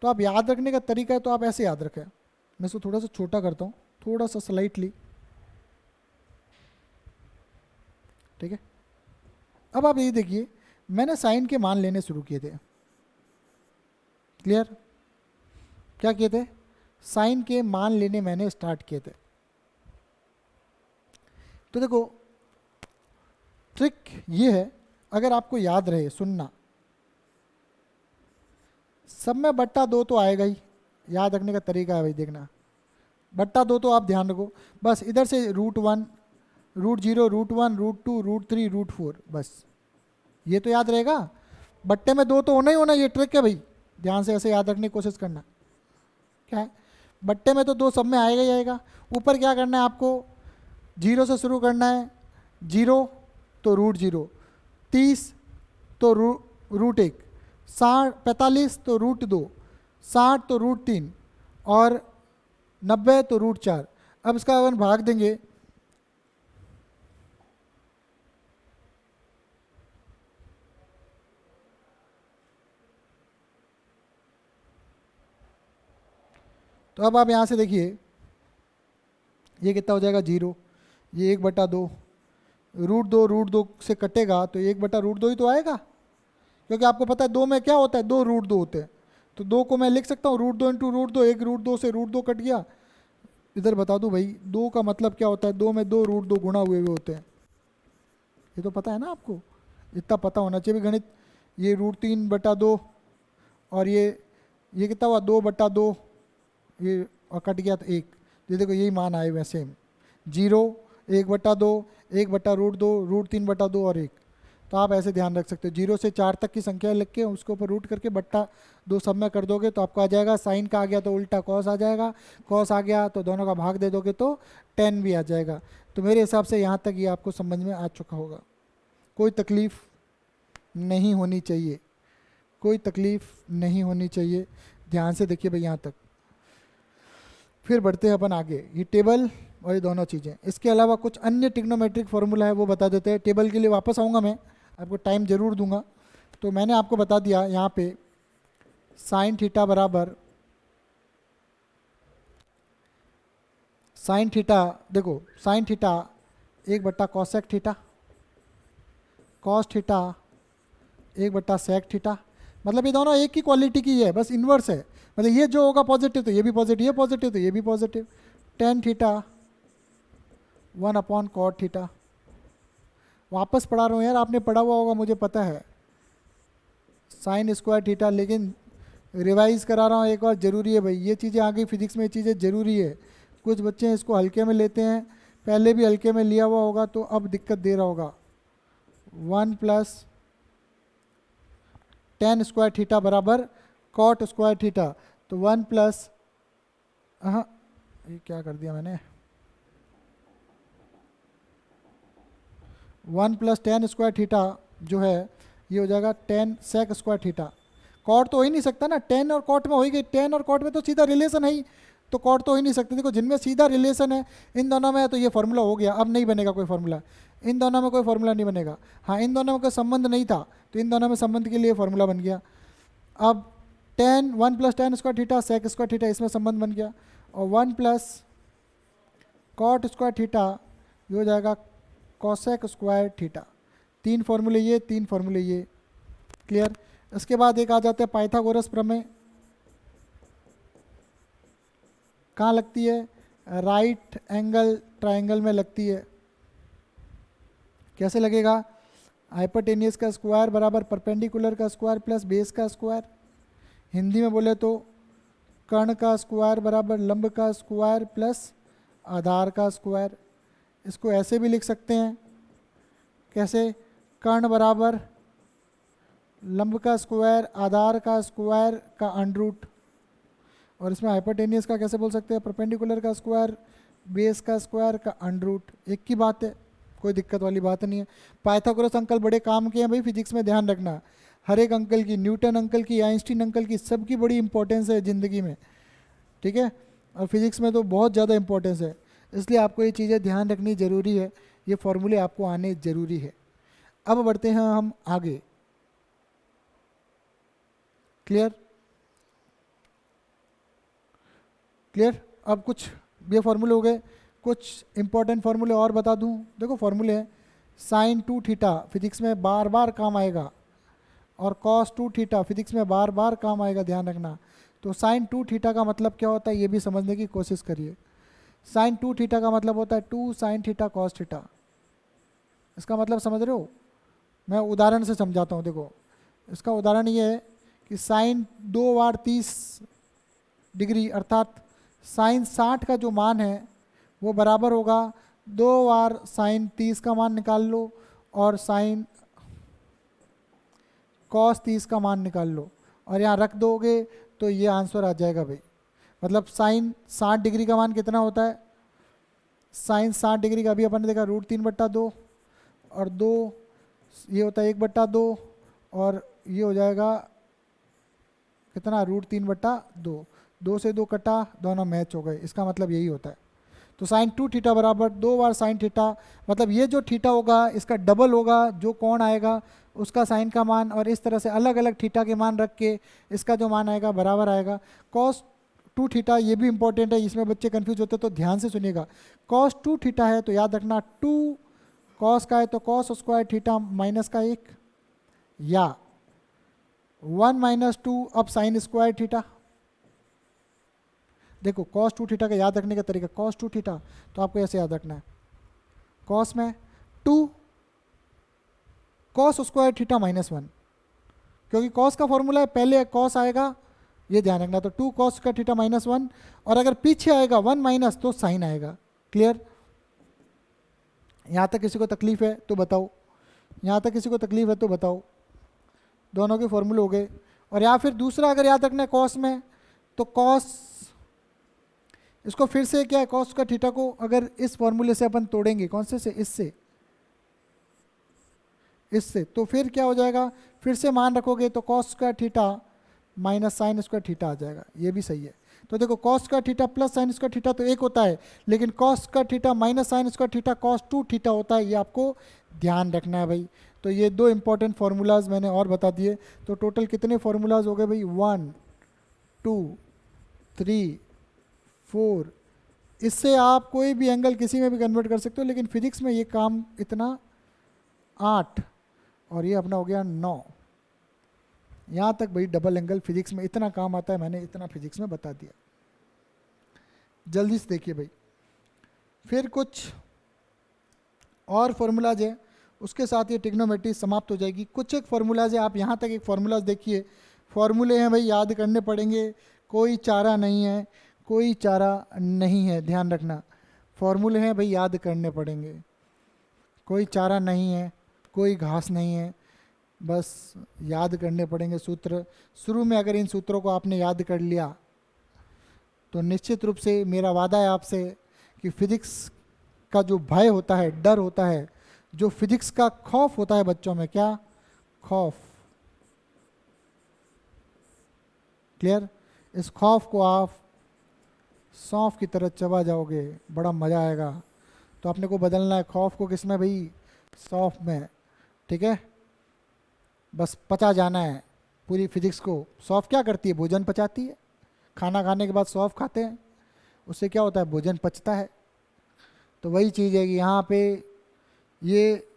तो आप याद रखने का तरीका है तो आप ऐसे याद रखें, मैं इसको थोड़ा सा छोटा करता हूँ, थोड़ा सा स्लाइटली। ठीक है, अब आप ये देखिए मैंने साइन के मान लेने शुरू किए थे। क्लियर, क्या किए थे, साइन के मान लेने मैंने स्टार्ट किए थे। तो देखो ट्रिक ये है, अगर आपको याद रहे सुनना, सब में बट्टा 2 तो आएगा ही, याद रखने का तरीका है भाई, देखना बट्टा 2 तो आप ध्यान रखो, बस इधर से √1, √0, √1, √2, √3, √4, बस ये तो याद रहेगा। बट्टे में 2 तो होना ही होना, ये ट्रिक है भाई, ध्यान से ऐसे याद रखने की कोशिश करना। क्या है, बट्टे में तो 2 सब में आएगा ही आएगा। ऊपर क्या करना है आपको, 0 से शुरू करना है, 0 तो √0, 30 तो √1, 45 तो √2, 60 तो √3 और 90 तो √4। अब इसका अपन भाग देंगे, तो अब आप यहाँ से देखिए ये कितना हो जाएगा 0, ये 1/2, √2 से कटेगा तो 1/√2 ही तो आएगा, क्योंकि आपको पता है 2 में क्या होता है, 2 √2 होते हैं, तो 2 को मैं लिख सकता हूँ √2 × √2, 1 √2 से √2 कट गया। इधर बता दूँ भाई 2 का मतलब क्या होता है, 2 में 2 √2 गुणा हुए होते हैं, ये तो पता है ना आपको, इतना पता होना चाहिए भी गणित। ये √3/2 और ये कितना हुआ 2/2, ये और कट गया तो 1, ये देखो यही मान आए हुए सेम, 0, 1/2, 1/√2, √3/2 और 1। तो आप ऐसे ध्यान रख सकते हो, 0 से 4 तक की संख्या लिख के उसके ऊपर रूट करके /2 सब में कर दोगे तो आपको आ जाएगा। साइन का आ गया तो उल्टा कॉस आ जाएगा, कॉस आ गया तो दोनों का भाग दे दोगे तो tan भी आ जाएगा। तो मेरे हिसाब से यहाँ तक ये आपको समझ में आ चुका होगा, कोई तकलीफ़ नहीं होनी चाहिए, कोई तकलीफ़ नहीं होनी चाहिए, ध्यान से देखिए भाई यहाँ तक। फिर बढ़ते हैं अपन आगे, ये टेबल और ये दोनों चीज़ें, इसके अलावा कुछ अन्य ट्रिग्नोमेट्रिक फार्मूला है वो बता देते हैं। टेबल के लिए वापस आऊँगा मैं, आपको टाइम ज़रूर दूंगा। तो मैंने आपको बता दिया यहाँ पे साइन थीटा बराबर, साइन थीटा देखो, sine theta 1/cosec theta, cos theta 1/sec theta, मतलब ये दोनों एक ही क्वालिटी की है, बस इन्वर्स है, मतलब ये जो होगा पॉजिटिव तो ये भी पॉजिटिव, ये पॉजिटिव तो ये भी positive. tan theta 1/cot theta, वापस पढ़ा रहा हूँ यार, आपने पढ़ा हुआ होगा मुझे पता है, साइन स्क्वायर थीटा, लेकिन रिवाइज करा रहा हूँ एक बार, ज़रूरी है भाई, ये चीज़ें आगे फिजिक्स में, ये चीज़ें ज़रूरी है। कुछ बच्चे इसको हल्के में लेते हैं, पहले भी हल्के में लिया हुआ होगा तो अब दिक्कत दे रहा होगा। 1 + tan स्क्वायर थीटा बराबर cot स्क्वायर थीटा, तो 1 + हाँ ये क्या कर दिया मैंने, 1 + tan स्क्वायर थीटा जो है ये हो जाएगा tan sec square theta. Cot तो हो ही नहीं सकता ना, tan और कॉट में हो ही गई, tan और कॉट में तो सीधा रिलेशन है ही, तो कॉट तो हो ही नहीं सकते। देखो जिनमें सीधा रिलेशन है इन दोनों में तो ये फार्मूला हो गया, अब नहीं बनेगा कोई फार्मूला, इन दोनों में कोई फार्मूला नहीं बनेगा। हाँ इन दोनों में कोई संबंध नहीं था तो इन दोनों में संबंध के लिए फार्मूला बन गया। अब 1 + tan square theta sec square theta, इसमें संबंध बन गया, और 1 + cot स्क्वायर थीटा ये हो जाएगा cosec स्क्वायर थीटा। 3 फार्मूले ये, 3 फार्मूले ये, क्लियर। इसके बाद एक आ जाता है पाइथागोरस प्रमेय, कहाँ लगती है, राइट एंगल ट्रायंगल में लगती है। कैसे लगेगा, हाइपोटेनियस का स्क्वायर बराबर परपेंडिकुलर का स्क्वायर प्लस बेस का स्क्वायर, हिंदी में बोले तो कर्ण का स्क्वायर बराबर लंब का स्क्वायर प्लस आधार का स्क्वायर। इसको ऐसे भी लिख सकते हैं, कैसे, कर्ण बराबर लंब का स्क्वायर आधार का स्क्वायर का अंडरूट, और इसमें हाइपोटेनियस का कैसे बोल सकते हैं, परपेंडिकुलर का स्क्वायर बेस का स्क्वायर का अंडरूट। एक की बात है, कोई दिक्कत वाली बात नहीं है। पाइथागोरस अंकल बड़े काम के हैं भाई फिजिक्स में, ध्यान रखना, हर एक अंकल की, न्यूटन अंकल की, आइंस्टीन अंकल की, सबकी बड़ी इंपॉर्टेंस है ज़िंदगी में, ठीक है, और फिजिक्स में तो बहुत ज़्यादा इंपॉर्टेंस है, इसलिए आपको ये चीज़ें ध्यान रखनी ज़रूरी है, ये फॉर्मूले आपको आने ज़रूरी है। अब बढ़ते हैं हम आगे, क्लियर क्लियर। अब कुछ ये फार्मूले हो गए, कुछ इंपॉर्टेंट फार्मूले और बता दूं। देखो फार्मूले हैं, साइन 2 थीटा फिजिक्स में बार बार काम आएगा, और कॉस 2 थीटा फिजिक्स में बार बार काम आएगा, ध्यान रखना। तो साइन 2 थीटा का मतलब क्या होता है ये भी समझने की कोशिश करिए। साइन 2 थीटा का मतलब होता है 2 sin थीटा कॉस थीटा, इसका मतलब समझ रहे हो? मैं उदाहरण से समझाता हूँ। देखो इसका उदाहरण ये है कि साइन 2 बार 30 डिग्री अर्थात साइन 60 का जो मान है वो बराबर होगा 2 बार साइन 30 का मान निकाल लो और साइन कॉस 30 का मान निकाल लो और यहाँ रख दोगे तो ये आंसर आ जाएगा भाई। मतलब साइन 60 डिग्री का मान कितना होता है? साइन 60 डिग्री का अभी अपन ने देखा √3/2 और 2 ये होता है 1/2 और ये हो जाएगा कितना? √3/2। 2 से 2 कटा, दोनों मैच हो गए। इसका मतलब यही होता है। तो साइन 2 थीटा बराबर 2 बार साइन थीटा, मतलब ये जो थीटा होगा इसका डबल होगा जो कोण आएगा उसका साइन का मान, और इस तरह से अलग अलग थीटा के मान रख के इसका जो मान आएगा बराबर आएगा कॉस 2 थीटा। ये भी इंपॉर्टेंट है, इसमें बच्चे कंफ्यूज होते हैं तो ध्यान से सुनिएगा। कॉस 2 थीटा है तो याद रखना 2 कॉस का है तो कॉस स्क्वायर थीटा माइनस का 1, या 1 - 2 अब साइन स्क्वायर थीटा। देखो कॉस 2 थीटा का याद रखने का तरीका, कॉस 2 थीटा तो आपको ऐसे याद रखना है, कॉस में 2 कॉस स्क्वायर थीटा -1, क्योंकि कॉस का फॉर्मूला है पहले कॉस आएगा, ये ध्यान रखना। तो 2 कॉस का थीटा -1 और अगर पीछे आएगा 1 माइनस तो साइन आएगा। क्लियर? यहाँ तक किसी को तकलीफ है तो बताओ, यहाँ तक किसी को तकलीफ है तो बताओ। दोनों के फॉर्मूले हो गए। और या फिर दूसरा अगर याद रखना है कॉस में, तो कॉस इसको फिर से क्या है, कॉस का थीटा को अगर इस फॉर्मूले से अपन तोड़ेंगे, कौन से इससे, तो फिर क्या हो जाएगा, फिर से मान रखोगे तो cos square theta minus sine square theta आ जाएगा। ये भी सही है। तो देखो cos square theta plus sine square theta तो एक होता है, लेकिन cos square theta minus sine square theta cos 2 theta होता है। ये आपको ध्यान रखना है भाई। तो ये 2 इंपॉर्टेंट फार्मूलाज मैंने और बता दिए। तो टोटल कितने फार्मूलाज हो गए भाई? 1 2 3 4। इससे आप कोई भी एंगल किसी में भी कन्वर्ट कर सकते हो, लेकिन फिजिक्स में ये काम इतना 8 और ये अपना हो गया 9। यहाँ तक भाई डबल एंगल फिजिक्स में इतना काम आता है, मैंने इतना फिजिक्स में बता दिया। जल्दी से देखिए भाई, फिर कुछ और फॉर्मूलाज है, उसके साथ ये ट्रिग्नोमेट्री समाप्त हो जाएगी। कुछ एक फॉर्मूलाज है, आप यहाँ तक एक फॉर्मूलाज देखिए। फॉर्मूले हैं भाई, याद करने पड़ेंगे, कोई चारा नहीं है, कोई चारा नहीं है, ध्यान रखना। फॉर्मूले हैं भाई, याद करने पड़ेंगे, कोई चारा नहीं है, कोई घास नहीं है, बस याद करने पड़ेंगे सूत्र। शुरू में अगर इन सूत्रों को आपने याद कर लिया तो निश्चित रूप से मेरा वादा है आपसे कि फिजिक्स का जो भय होता है, डर होता है, जो फिजिक्स का खौफ होता है बच्चों में, क्या खौफ, क्लियर, इस खौफ को आप सौंफ की तरह चबा जाओगे, बड़ा मज़ा आएगा। तो अपने को बदलना है खौफ को किस में भाई? सौंफ में। ठीक है, बस पचा जाना है पूरी फिजिक्स को। सौंफ क्या करती है? भोजन पचाती है। खाना खाने के बाद सौंफ खाते हैं, उससे क्या होता है? भोजन पचता है। तो वही चीज़ है कि यहाँ पे ये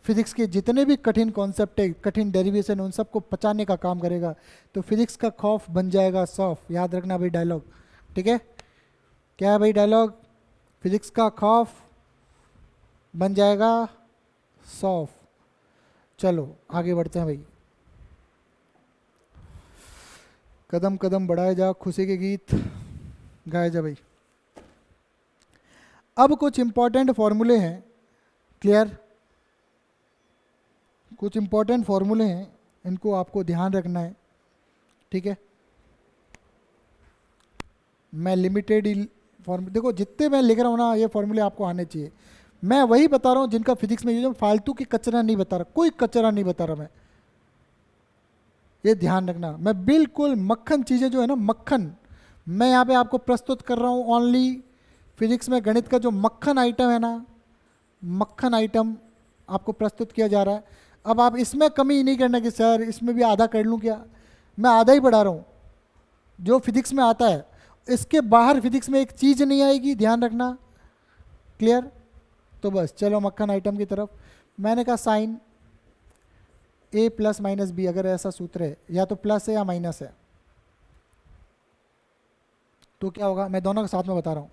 फिजिक्स के जितने भी कठिन कॉन्सेप्ट है, कठिन डेरिवेशन, उन सबको पचाने का काम करेगा। तो फिजिक्स का खौफ बन जाएगा सौंफ। याद रखना भाई डायलॉग। ठीक है, क्या है भाई डायलॉग? फिजिक्स का खौफ बन जाएगा सौंफ। चलो आगे बढ़ते हैं भाई। कदम कदम बढ़ाए जा, खुशी के गीत गाए जा भाई। अब कुछ इंपॉर्टेंट फॉर्मूले हैं, क्लियर, कुछ इंपॉर्टेंट फॉर्मूले हैं, इनको आपको ध्यान रखना है। ठीक है, मैं लिमिटेड देखो जितने मैं लिख रहा हूँ ना, ये फॉर्मूले आपको आने चाहिए। मैं वही बता रहा हूँ जिनका फिजिक्स में यूज है, फालतू की कचरा नहीं बता रहा, कोई कचरा नहीं बता रहा मैं, ये ध्यान रखना। मैं बिल्कुल मक्खन चीज़ें जो है ना, मक्खन, मैं यहाँ पे आपको प्रस्तुत कर रहा हूँ ओनली फिजिक्स में गणित का जो मक्खन आइटम है ना, मक्खन आइटम आपको प्रस्तुत किया जा रहा है। अब आप इसमें कमी नहीं करना कि सर इसमें भी आधा कर लूँ क्या, मैं आधा ही पढ़ा रहा हूँ जो फिजिक्स में आता है। इसके बाहर फिजिक्स में एक चीज़ नहीं आएगी, ध्यान रखना। क्लियर? तो बस चलो मक्खन आइटम की तरफ। मैंने कहा sine a plus minus b, अगर ऐसा सूत्र है, या तो प्लस है या माइनस है, तो क्या होगा? मैं दोनों के साथ में बता रहा हूँ।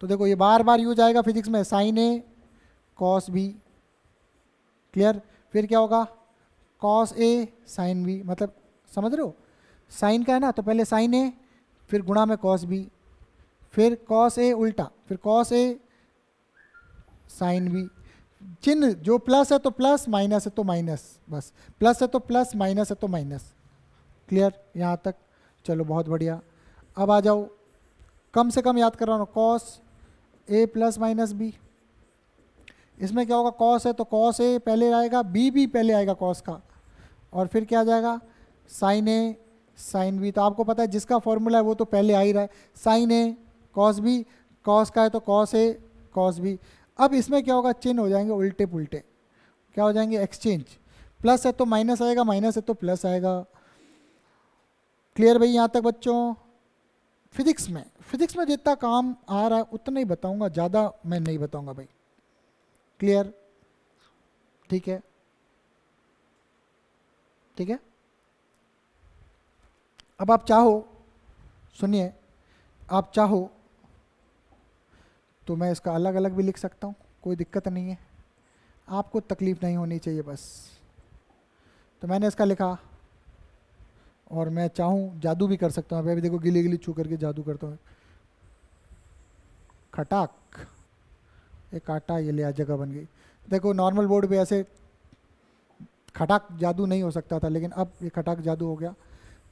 तो देखो ये बार बार यूज आएगा फिजिक्स में, साइन ए कॉस बी, क्लियर। फिर क्या होगा, कॉस ए साइन बी, मतलब समझ रहे हो, साइन का है ना, तो पहले साइन ए फिर गुणा में कॉस बी, फिर कॉस ए उल्टा, फिर कॉस ए साइन बी। चिन्ह जो प्लस है तो प्लस, माइनस है तो माइनस, बस प्लस है तो प्लस, माइनस है तो माइनस। क्लियर यहाँ तक, चलो बहुत बढ़िया। अब आ जाओ, कम से कम याद कर रहा हूँ, cos A plus minus B. इसमें क्या होगा, कॉस है तो कॉस ए पहले आएगा, बी भी पहले आएगा कॉस का, और फिर क्या आ जाएगा, साइन ए साइन बी। तो आपको पता है जिसका फॉर्मूला है वो तो पहले आ ही रहा है, साइन ए कॉस बी, कॉस का है तो कॉस ए कॉस बी। अब इसमें क्या होगा, चिन्ह हो जाएंगे उल्टे पुल्टे, क्या हो जाएंगे, एक्सचेंज। प्लस है तो माइनस आएगा, माइनस है तो प्लस आएगा। क्लियर भाई यहाँ तक बच्चों। फिजिक्स में जितना काम आ रहा है उतना ही बताऊंगा, ज़्यादा मैं नहीं बताऊंगा भाई। क्लियर, ठीक है, ठीक है। अब आप चाहो, सुनिए, आप चाहो तो मैं इसका अलग अलग भी लिख सकता हूँ, कोई दिक्कत नहीं है, आपको तकलीफ़ नहीं होनी चाहिए बस। तो मैंने इसका लिखा, और मैं चाहूँ जादू भी कर सकता हूँ। अभी देखो गिली गिली छू करके जादू करता हूँ, खटाक, एक आटा ये लिया, जगह बन गई। देखो नॉर्मल बोर्ड पे ऐसे खटाक जादू नहीं हो सकता था, लेकिन अब ये खटाक जादू हो गया।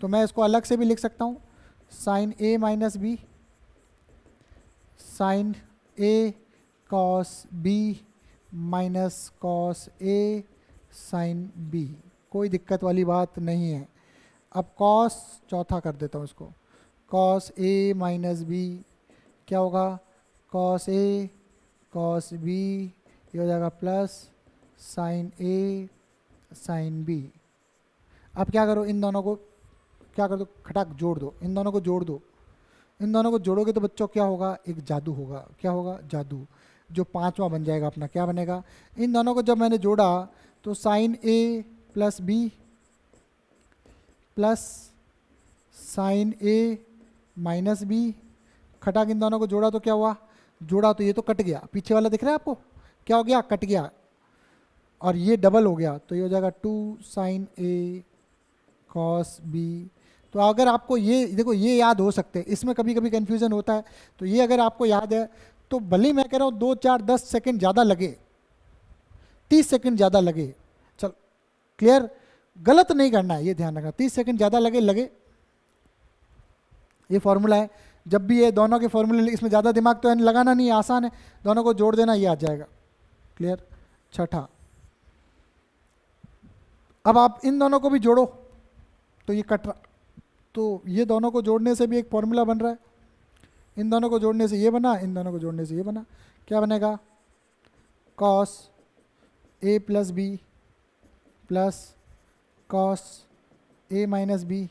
तो मैं इसको अलग से भी लिख सकता हूँ, sign A minus B, sign A cos B minus cos A sine B, कोई दिक्कत वाली बात नहीं है। अब कॉस चौथा कर देता हूँ इसको, कॉस ए माइनस बी क्या होगा, कॉस ए कॉस बी, ये हो जाएगा प्लस साइन ए साइन बी। अब क्या करो, इन दोनों को क्या कर दो, खटाक जोड़ दो, इन दोनों को जोड़ दो। इन दोनों को जोड़ोगे तो बच्चों क्या होगा, एक जादू होगा। क्या होगा, जादू, जो पांचवा बन जाएगा अपना। क्या बनेगा, इन दोनों को जब मैंने जोड़ा तो साइन ए प्लस बी प्लस साइन ए माइनस बी, खटाक इन दोनों को जोड़ा तो क्या हुआ, जोड़ा तो ये तो कट गया, पीछे वाला दिख रहा है आपको, क्या हो गया, कट गया, और ये डबल हो गया, तो ये हो जाएगा 2 साइन ए कॉस बी। तो अगर आपको ये देखो, ये याद हो सकते हैं, इसमें कभी कभी कन्फ्यूज़न होता है, तो ये अगर आपको याद है तो भले ही मैं कह रहा हूँ 2 4 10 सेकंड ज़्यादा लगे, 30 सेकंड ज़्यादा लगे, चल क्लियर, गलत नहीं करना है, ये ध्यान रखना, 30 सेकंड ज़्यादा लगे लगे, ये फॉर्मूला है। जब भी ये दोनों के फॉर्मूले, इसमें ज़्यादा दिमाग तो लगाना नहीं है, आसान है, दोनों को जोड़ देना, ये आ जाएगा। क्लियर, छठा, अब आप इन दोनों को भी जोड़ो तो ये कट रहा, तो ये दोनों को जोड़ने से भी एक फॉर्मूला बन रहा है, इन दोनों को जोड़ने से ये बना, इन दोनों को जोड़ने से ये बना। क्या बनेगा, cos A plus b plus cos A minus B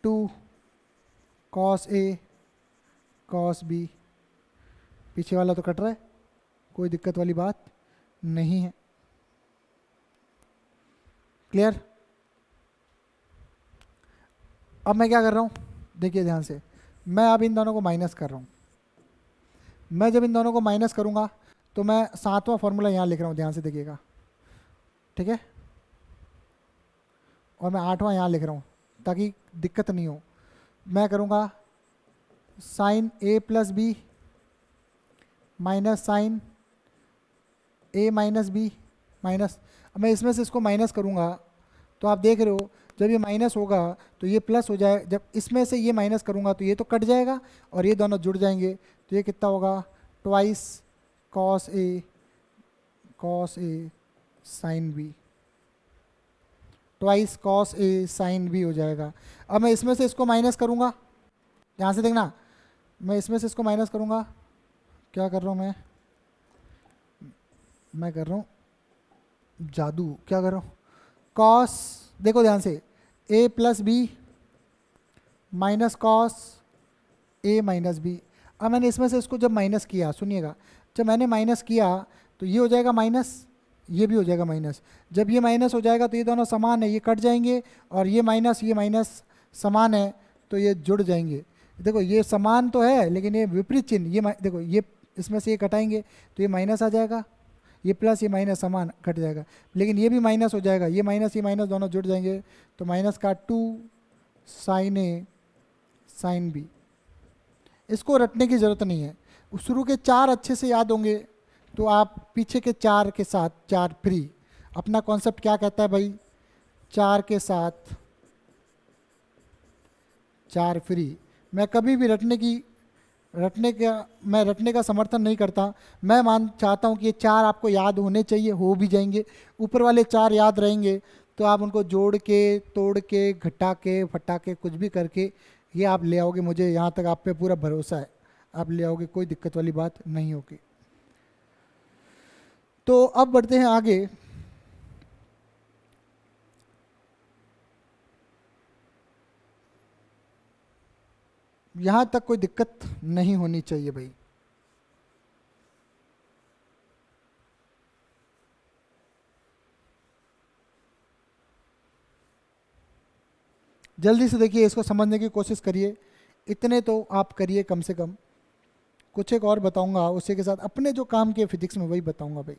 2 cos A cos B. पीछे वाला तो कट रहा है, कोई दिक्कत वाली बात नहीं है। क्लियर। अब मैं क्या कर रहा हूँ, देखिए ध्यान से, मैं अब इन दोनों को माइनस कर रहा हूँ। मैं जब इन दोनों को माइनस करूँगा तो मैं 7वां फॉर्मूला यहाँ लिख रहा हूँ, ध्यान से देखिएगा, ठीक है, और मैं 8वां यहाँ लिख रहा हूँ ताकि दिक्कत नहीं हो। मैं करूँगा साइन ए प्लस बी माइनस साइन ए माइनस बी माइनस, अब मैं इसमें से इसको माइनस करूँगा तो आप देख रहे हो जब ये माइनस होगा तो ये प्लस हो जाए, जब इसमें से ये माइनस करूँगा तो ये तो कट जाएगा और ये दोनों जुड़ जाएंगे, तो ये कितना होगा, twice cos A sine B, twice cos A sine B हो जाएगा। अब मैं इसमें से इसको माइनस करूँगा, ध्यान से देखना, मैं इसमें से इसको माइनस करूँगा, क्या कर रहा हूँ मैं कर रहा हूँ जादू, क्या कर रहा हूँ, कॉस, देखो ध्यान से, ए plus b minus cos A minus B. अब मैंने इसमें से इसको जब माइनस किया, सुनिएगा, जब मैंने माइनस किया तो ये हो जाएगा माइनस, ये भी हो जाएगा माइनस। जब ये माइनस हो जाएगा तो ये दोनों समान है, ये कट जाएंगे, और ये माइनस समान है तो ये जुड़ जाएंगे। देखो ये समान तो है लेकिन ये विपरीत चिन्ह, ये देखो, ये इसमें से ये कटाएंगे तो ये माइनस आ जाएगा, ये प्लस ये माइनस समान कट जाएगा, लेकिन ये भी माइनस हो जाएगा, ये माइनस दोनों जुड़ जाएंगे, तो माइनस का 2 साइन ए साइन बी। इसको रटने की ज़रूरत नहीं है, शुरू के 4 अच्छे से याद होंगे तो आप पीछे के 4 के साथ 4 फ्री। अपना कॉन्सेप्ट क्या कहता है भाई, 4 के साथ 4 फ्री। मैं कभी भी रटने का समर्थन नहीं करता। मैं चाहता हूँ कि ये 4 आपको याद होने चाहिए, हो भी जाएंगे। ऊपर वाले 4 याद रहेंगे तो आप उनको जोड़ के, तोड़ के, घटा के, फटा के, कुछ भी करके ये आप ले आओगे। मुझे यहाँ तक आप पे पूरा भरोसा है, आप ले आओगे, कोई दिक्कत वाली बात नहीं होगी। तो अब बढ़ते हैं आगे। यहाँ तक कोई दिक्कत नहीं होनी चाहिए भाई। जल्दी से देखिए, इसको समझने की कोशिश करिए, इतने तो आप करिए कम से कम। कुछ एक और बताऊंगा, उसी के साथ अपने जो काम किए फिजिक्स में वही बताऊंगा भाई।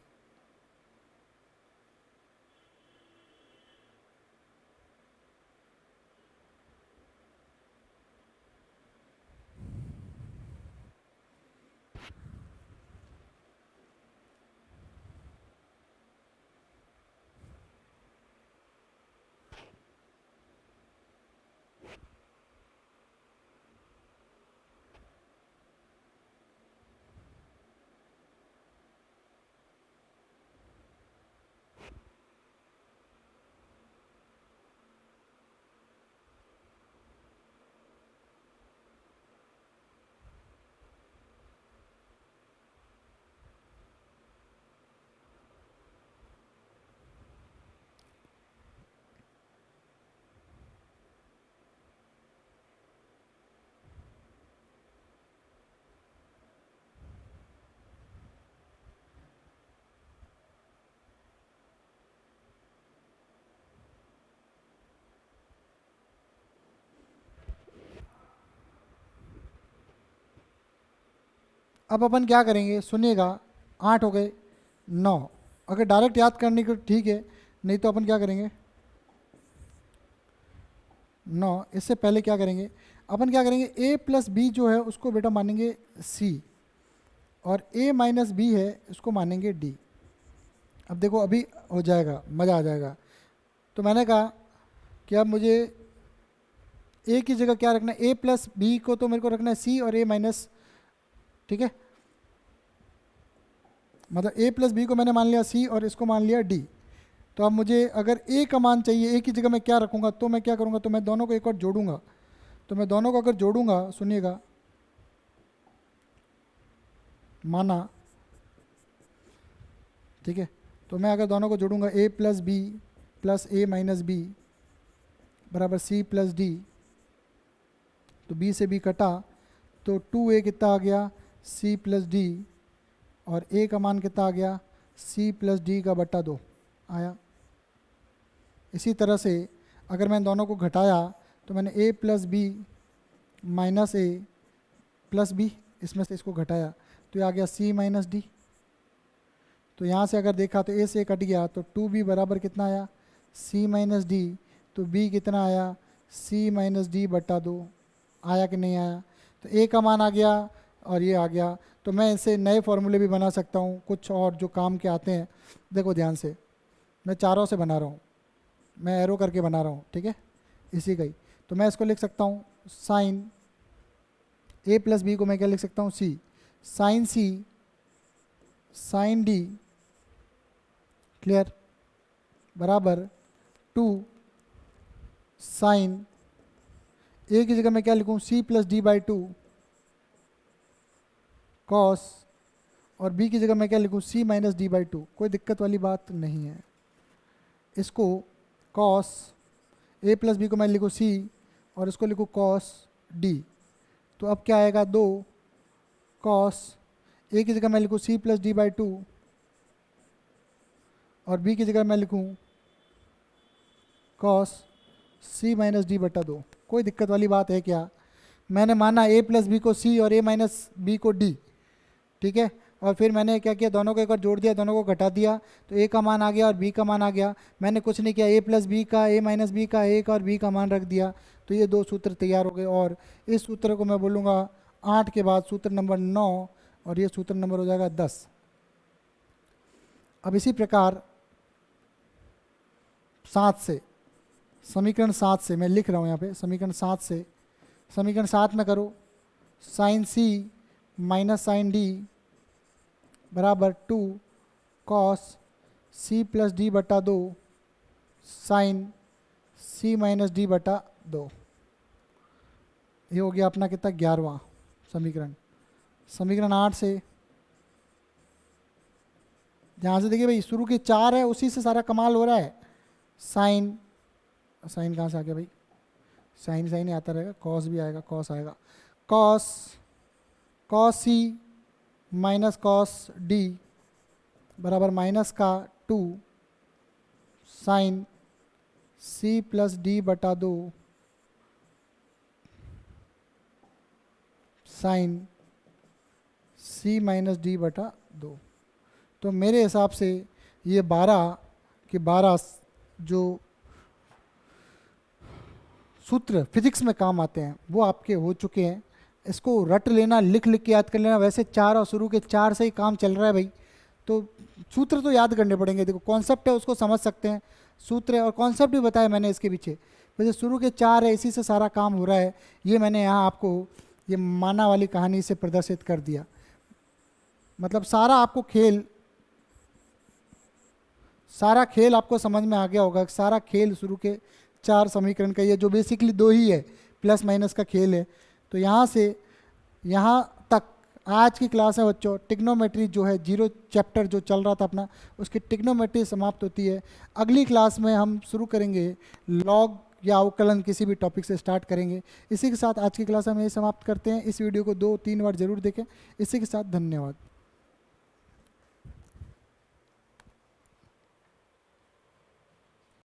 अब अपन क्या करेंगे सुनिएगा, 8 हो गए, 9। अगर डायरेक्ट याद करने को ठीक है, नहीं तो अपन क्या करेंगे 9। इससे पहले क्या करेंगे, अपन क्या करेंगे, a प्लस बी जो है उसको बेटा मानेंगे c, और a माइनस बी है उसको मानेंगे d। अब देखो अभी हो जाएगा, मज़ा आ जाएगा। तो मैंने कहा कि अब मुझे a की जगह क्या रखना है, a प्लस बी को तो मेरे को रखना है c और a माइनस, ठीक है। मतलब a प्लस बी को मैंने मान लिया c और इसको मान लिया d। तो अब मुझे अगर a का मान चाहिए, a की जगह मैं क्या रखूँगा, तो मैं क्या करूँगा, तो मैं दोनों को एक और जोड़ूंगा। तो मैं दोनों को अगर जोड़ूंगा, सुनिएगा, माना, ठीक है। तो मैं अगर दोनों को जोड़ूंगा, a plus b plus a minus b बराबर c प्लस डी, तो b से b कटा, तो 2a कितना आ गया, c प्लस डी, और a का मान कितना आ गया, c प्लस डी का बट्टा 2 आया। इसी तरह से अगर मैं दोनों को घटाया, तो मैंने a plus b minus a plus b, इसमें से इसको घटाया, तो ये आ गया c माइनस डी। तो यहाँ से अगर देखा तो a से कट गया, तो 2b बराबर कितना आया, c माइनस डी, तो b कितना आया, c माइनस डी बट्टा 2। आया कि नहीं आया, तो a का मान आ गया और ये आ गया। तो मैं इसे नए फॉर्मूले भी बना सकता हूँ, कुछ और जो काम के आते हैं। देखो ध्यान से, मैं चारों से बना रहा हूँ, मैं एरो करके बना रहा हूँ, ठीक है, इसी का ही। तो मैं इसको लिख सकता हूँ साइन a प्लस बी को मैं क्या लिख सकता हूँ, c, sine c sine d, clear, बराबर 2 साइन, a की जगह मैं क्या लिखूँ, c plus D by 2 cos, और b की जगह मैं क्या लिखूँ, c माइनस डी बाई 2। कोई दिक्कत वाली बात नहीं है। इसको कॉस a प्लस बी को मैं लिखूँ c, और इसको लिखूँ कॉस d। तो अब क्या आएगा, 2 कॉस, a की जगह मैं लिखूँ c प्लस डी बाई 2, और b की जगह मैं लिखूँ कॉस c माइनस डी बटा 2। कोई दिक्कत वाली बात है क्या? मैंने माना a प्लस बी को c और a माइनस बी को d, ठीक है। और फिर मैंने क्या किया, दोनों को एक बार जोड़ दिया, दोनों को घटा दिया, तो ए का मान आ गया और बी का मान आ गया। मैंने कुछ नहीं किया, ए प्लस बी का, ए माइनस बी का, ए का और बी का मान रख दिया, तो ये दो सूत्र तैयार हो गए। और इस सूत्र को मैं बोलूँगा 8 के बाद सूत्र नंबर 9 और ये सूत्र नंबर हो जाएगा 10। अब इसी प्रकार 7 से, समीकरण 7 से मैं लिख रहा हूँ यहाँ पे, समीकरण 7 से, समीकरण 7 में करो साइन सी माइनस साइन डी बराबर 2 कॉस सी प्लस डी बटा 2 साइन सी माइनस डी बटा 2। ये हो गया अपना कितना, 11वां समीकरण। समीकरण 8 से, जहाँ से देखिए भाई शुरू के 4 है उसी से सारा कमाल हो रहा है। साइन, साइन कहाँ से आ गया भाई, साइन साइन ही आता रहेगा, कॉस भी आएगा, कॉस आएगा, कॉस कॉस सी माइनस कॉस डी बराबर माइनस का 2 साइन सी प्लस डी बटा 2 साइन सी माइनस डी बटा 2। तो मेरे हिसाब से ये 12 के 12 जो सूत्र फिजिक्स में काम आते हैं वो आपके हो चुके हैं। इसको रट लेना, लिख लिख के याद कर लेना। वैसे 4 और शुरू के 4 से ही काम चल रहा है भाई, तो सूत्र तो याद करने पड़ेंगे। देखो कॉन्सेप्ट है उसको समझ सकते हैं, सूत्र है और कॉन्सेप्ट भी बताया मैंने इसके पीछे। वैसे शुरू के 4 है, इसी से सारा काम हो रहा है। ये मैंने यहाँ आपको ये माना वाली कहानी से प्रदर्शित कर दिया। मतलब सारा आपको खेल, सारा खेल आपको समझ में आ गया होगा। सारा खेल शुरू के 4 समीकरण का, ये जो बेसिकली 2 ही है, प्लस माइनस का खेल है। तो यहाँ से यहाँ तक आज की क्लास है बच्चों। टिग्नोमेट्री जो है 0 चैप्टर जो चल रहा था अपना, उसकी टिग्नोमेट्री समाप्त होती है। अगली क्लास में हम शुरू करेंगे लॉग या अवकलन, किसी भी टॉपिक से स्टार्ट करेंगे। इसी के साथ आज की क्लास हम ये समाप्त करते हैं। इस वीडियो को 2-3 बार जरूर देखें। इसी के साथ धन्यवाद।